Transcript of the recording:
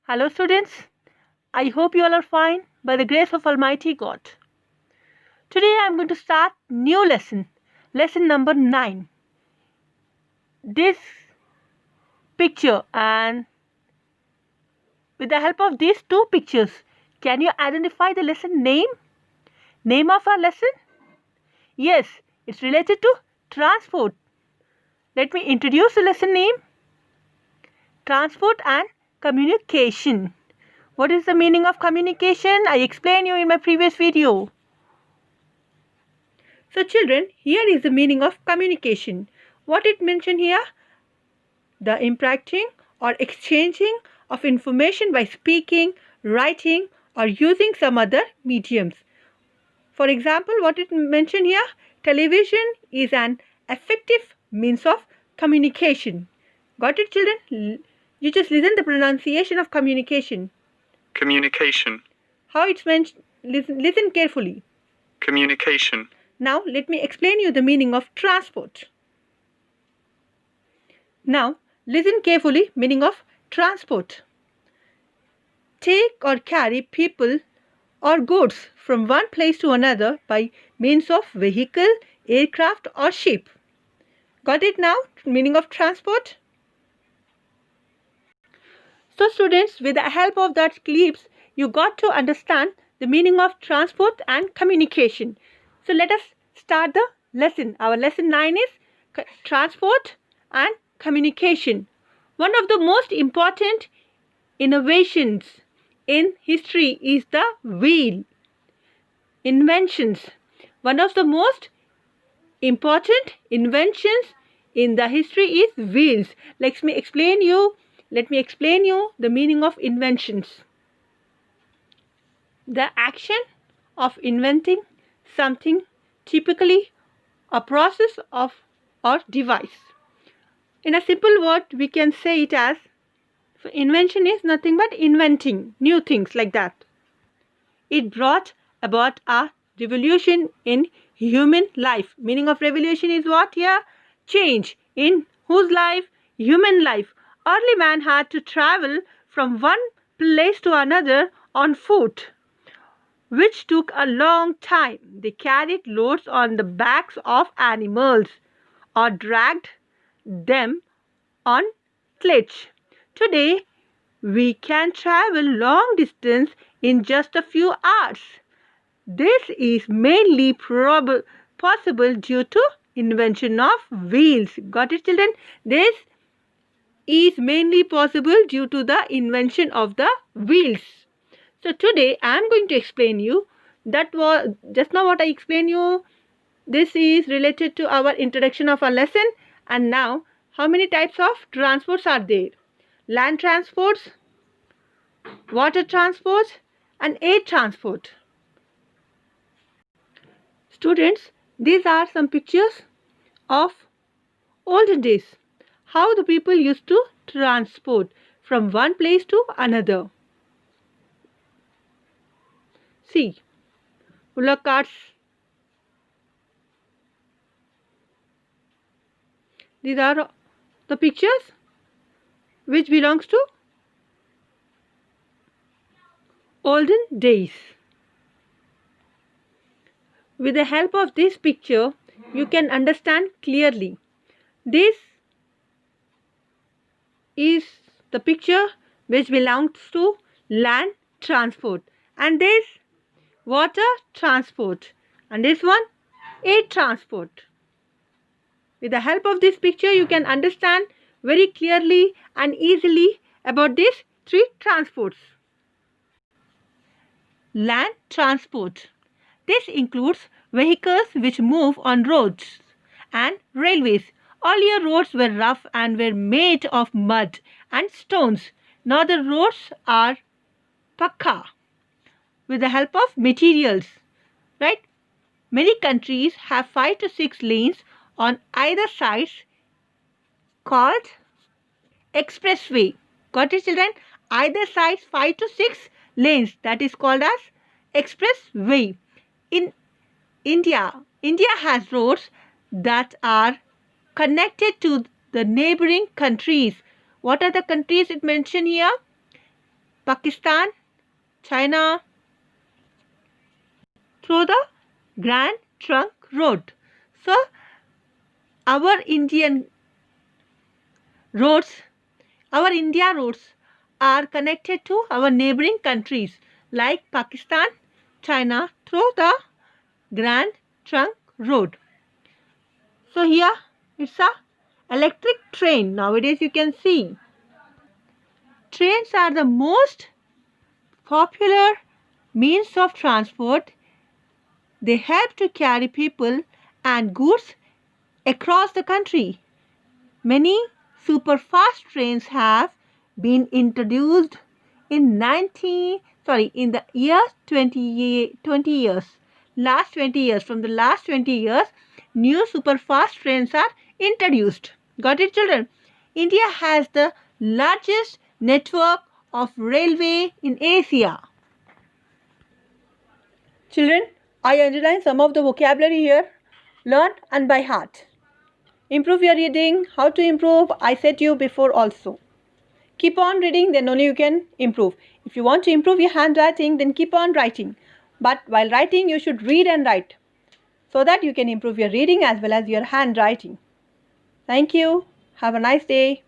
Hello students, I hope you all are fine by the grace of Almighty God. Today I am going to start new lesson number 9. This picture, and with the help of these two pictures, can you identify the lesson name? Name of our lesson? Yes, it's related to transport. Let me introduce the lesson name. Transport and communication. What is the meaning of communication? I explained you in my previous video. So children, here is the meaning of communication. What it mentioned here? The impacting or exchanging of information by speaking, writing or using some other mediums. For example, what it mentioned here? Television is an effective means of communication. Got it children? You just listen the pronunciation of communication. Communication. How it's mentioned? Listen carefully. Communication. Now let me explain you the meaning of transport. Now listen carefully, meaning of transport. Take or carry people or goods from one place to another by means of vehicle, aircraft or ship. Got it now? Meaning of transport? So students, with the help of that clips, you got to understand the meaning of transport and communication. So let us start the lesson. Our lesson 9 is transport and communication. One of the most important innovations in history is the wheel. Inventions. One of the most important inventions in the history is wheels. Let me explain you the meaning of inventions. The action of inventing something, typically a process of or device. In a simple word, we can say it as invention is nothing but inventing new things like that. It brought about a revolution in human life. Meaning of revolution is what here? Change. In whose life? Human life. Early man had to travel from one place to another on foot, which took a long time. They carried loads on the backs of animals or dragged them on sledge. Today, we can travel long distance in just a few hours. This is mainly possible due to invention of wheels. Got it children? This is mainly possible due to the invention of the wheels. So today I am going to explain you that was just now what I explained you. This is related to our introduction of our lesson. And now, how many types of transports are there? Land transports, water transport and air transport. Students, these are some pictures of olden days. How the people used to transport from one place to another. See, bullock carts. These are the pictures which belongs to olden days. With the help of this picture, you can understand clearly. This is the picture which belongs to land transport, and this water transport, and this one air transport. With the help of this picture, you can understand very clearly and easily about these three transports. Land transport. This includes vehicles which move on roads and railways. Earlier roads were rough and were made of mud and stones. Now the roads are pakka with the help of materials. Right? Many countries have 5 to 6 lanes on either side called expressway. Got it children? Either side 5 to 6 lanes, that is called as expressway. In India has roads that are connected to the neighboring countries. What are the countries it mentioned here? Pakistan, China through the Grand Trunk Road. So, our Indian roads, our India roads are connected to our neighboring countries like Pakistan, China through the Grand Trunk Road. So here it's a electric train. Nowadays you can see trains are the most popular means of transport. They help to carry people and goods across the country. Many super-fast trains have been introduced in in the year 20 years. From the last 20 years, new super-fast trains are introduced. Got it, children? India has the largest network of railway in Asia. Children, I underline some of the vocabulary here. Learn and by heart. Improve your reading. How to improve? I said to you before also. Keep on reading, then only you can improve. If you want to improve your handwriting, then keep on writing. But while writing, you should read and write so that you can improve your reading as well as your handwriting. Thank you. Have a nice day.